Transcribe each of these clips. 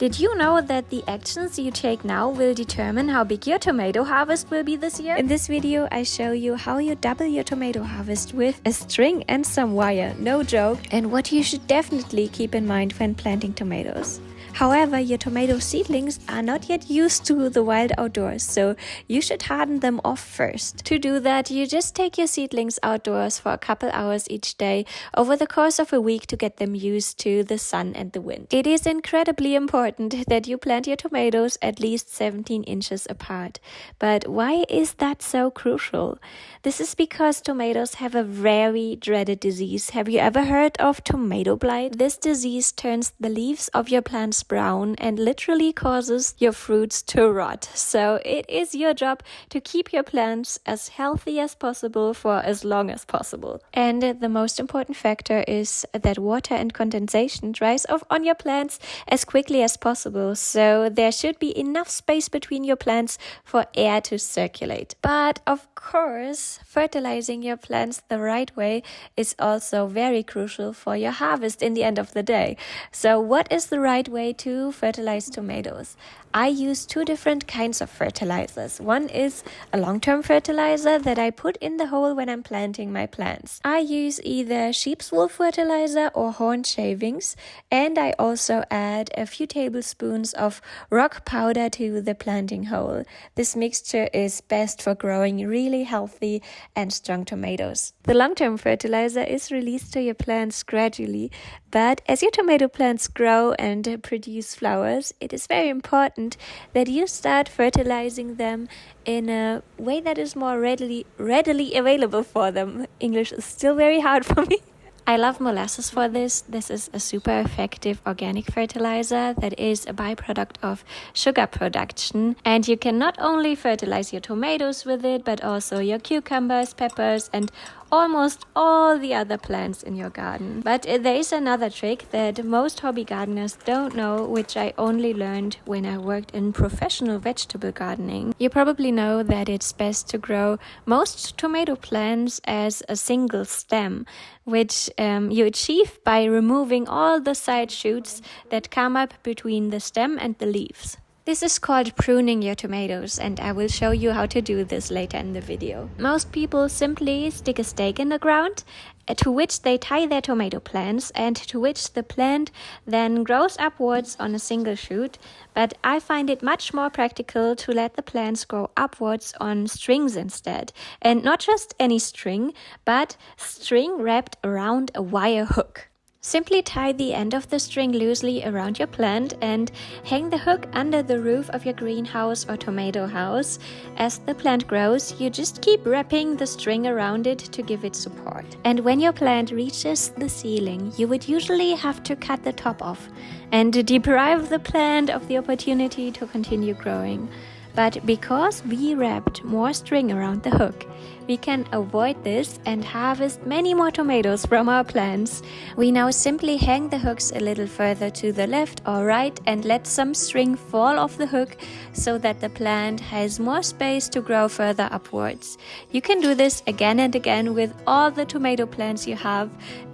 Did you know that the actions you take now will determine how big your tomato harvest will be this year? In this video, I show you how you double your tomato harvest with a string and some wire, no joke, and what you should definitely keep in mind when planting tomatoes. However, your tomato seedlings are not yet used to the wild outdoors, so you should harden them off first. To do that, you just take your seedlings outdoors for a couple hours each day over the course of a week to get them used to the sun and the wind. It is incredibly important that you plant your tomatoes at least 17 inches apart. But why is that so crucial? This is because tomatoes have a very dreaded disease. Have you ever heard of tomato blight? This disease turns the leaves of your plants brown and literally causes your fruits to rot. So it is your job to keep your plants as healthy as possible for as long as possible. And the most important factor is that water and condensation dries off on your plants as quickly as possible. So there should be enough space between your plants for air to circulate. But of course, fertilizing your plants the right way is also very crucial for your harvest in the end of the day. So what is the right way to fertilize tomatoes? I use two different kinds of fertilizers. One is a long-term fertilizer that I put in the hole when I'm planting my plants. I use either sheep's wool fertilizer or horn shavings, and I also add a few tablespoons of rock powder to the planting hole. This mixture is best for growing really healthy and strong tomatoes. The long-term fertilizer is released to your plants gradually, but as your tomato plants grow and produce flowers, it is very important that you start fertilizing them in a way that is more readily available for them. English is still very hard for me. I love molasses for this. This is a super effective organic fertilizer that is a byproduct of sugar production. And you can not only fertilize your tomatoes with it, but also your cucumbers, peppers, and almost all the other plants in your garden. But there is another trick that most hobby gardeners don't know, which I only learned when I worked in professional vegetable gardening. You probably know that it's best to grow most tomato plants as a single stem, which you achieve by removing all the side shoots that come up between the stem and the leaves. This is called pruning your tomatoes, and I will show you how to do this later in the video. Most people simply stick a stake in the ground to which they tie their tomato plants and to which the plant then grows upwards on a single shoot, but I find it much more practical to let the plants grow upwards on strings instead. And not just any string, but string wrapped around a wire hook. Simply tie the end of the string loosely around your plant and hang the hook under the roof of your greenhouse or tomato house. As the plant grows, you just keep wrapping the string around it to give it support. And when your plant reaches the ceiling, you would usually have to cut the top off and deprive the plant of the opportunity to continue growing. But because we wrapped more string around the hook, we can avoid this and harvest many more tomatoes from our plants. We now simply hang the hooks a little further to the left or right and let some string fall off the hook so that the plant has more space to grow further upwards. You can do this again and again with all the tomato plants you have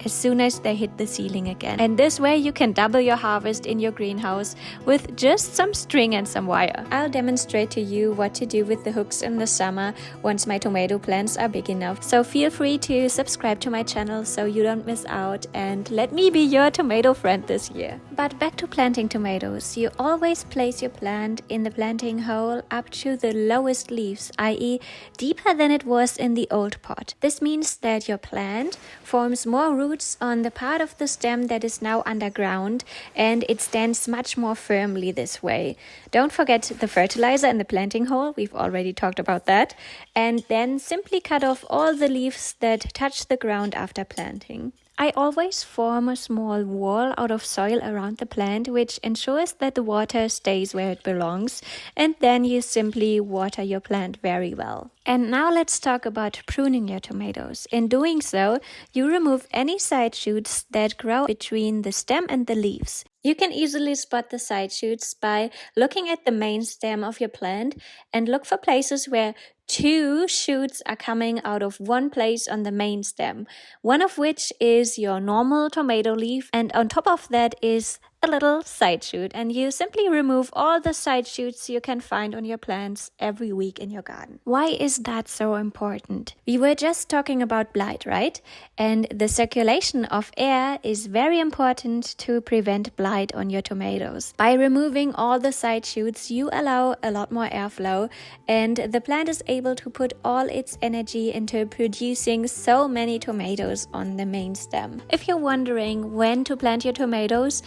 as soon as they hit the ceiling again. And this way you can double your harvest in your greenhouse with just some string and some wire. I'll demonstrate to you what to do with the hooks in the summer once my tomato plants are big enough. So feel free to subscribe to my channel so you don't miss out, and let me be your tomato friend this year. But back to planting tomatoes. You always place your plant in the planting hole up to the lowest leaves, i.e. deeper than it was in the old pot. This means that your plant forms more roots on the part of the stem that is now underground, and it stands much more firmly this way. Don't forget the fertilizer in the planting hole, we've already talked about that, and then simply cut off all the leaves that touch the ground after planting. I always form a small wall out of soil around the plant, which ensures that the water stays where it belongs, and then you simply water your plant very well. And now let's talk about pruning your tomatoes. In doing so, you remove any side shoots that grow between the stem and the leaves. You can easily spot the side shoots by looking at the main stem of your plant and look for places where 2 shoots are coming out of one place on the main stem, one of which is your normal tomato leaf, and on top of that is a little side shoot, and you simply remove all the side shoots you can find on your plants every week in your garden. Why is that so important? We were just talking about blight, right? And the circulation of air is very important to prevent blight on your tomatoes. By removing all the side shoots, you allow a lot more airflow, and the plant is able to put all its energy into producing so many tomatoes on the main stem. If you're wondering when to plant your tomatoes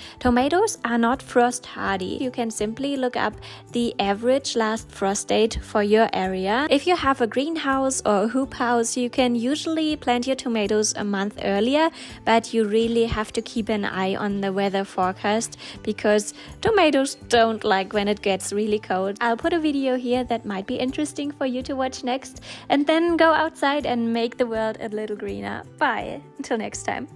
are not frost hardy. You can simply look up the average last frost date for your area. If you have a greenhouse or a hoop house, you can usually plant your tomatoes a month earlier, but you really have to keep an eye on the weather forecast because tomatoes don't like when it gets really cold. I'll put a video here that might be interesting for you to watch next, and then go outside and make the world a little greener. Bye, until next time.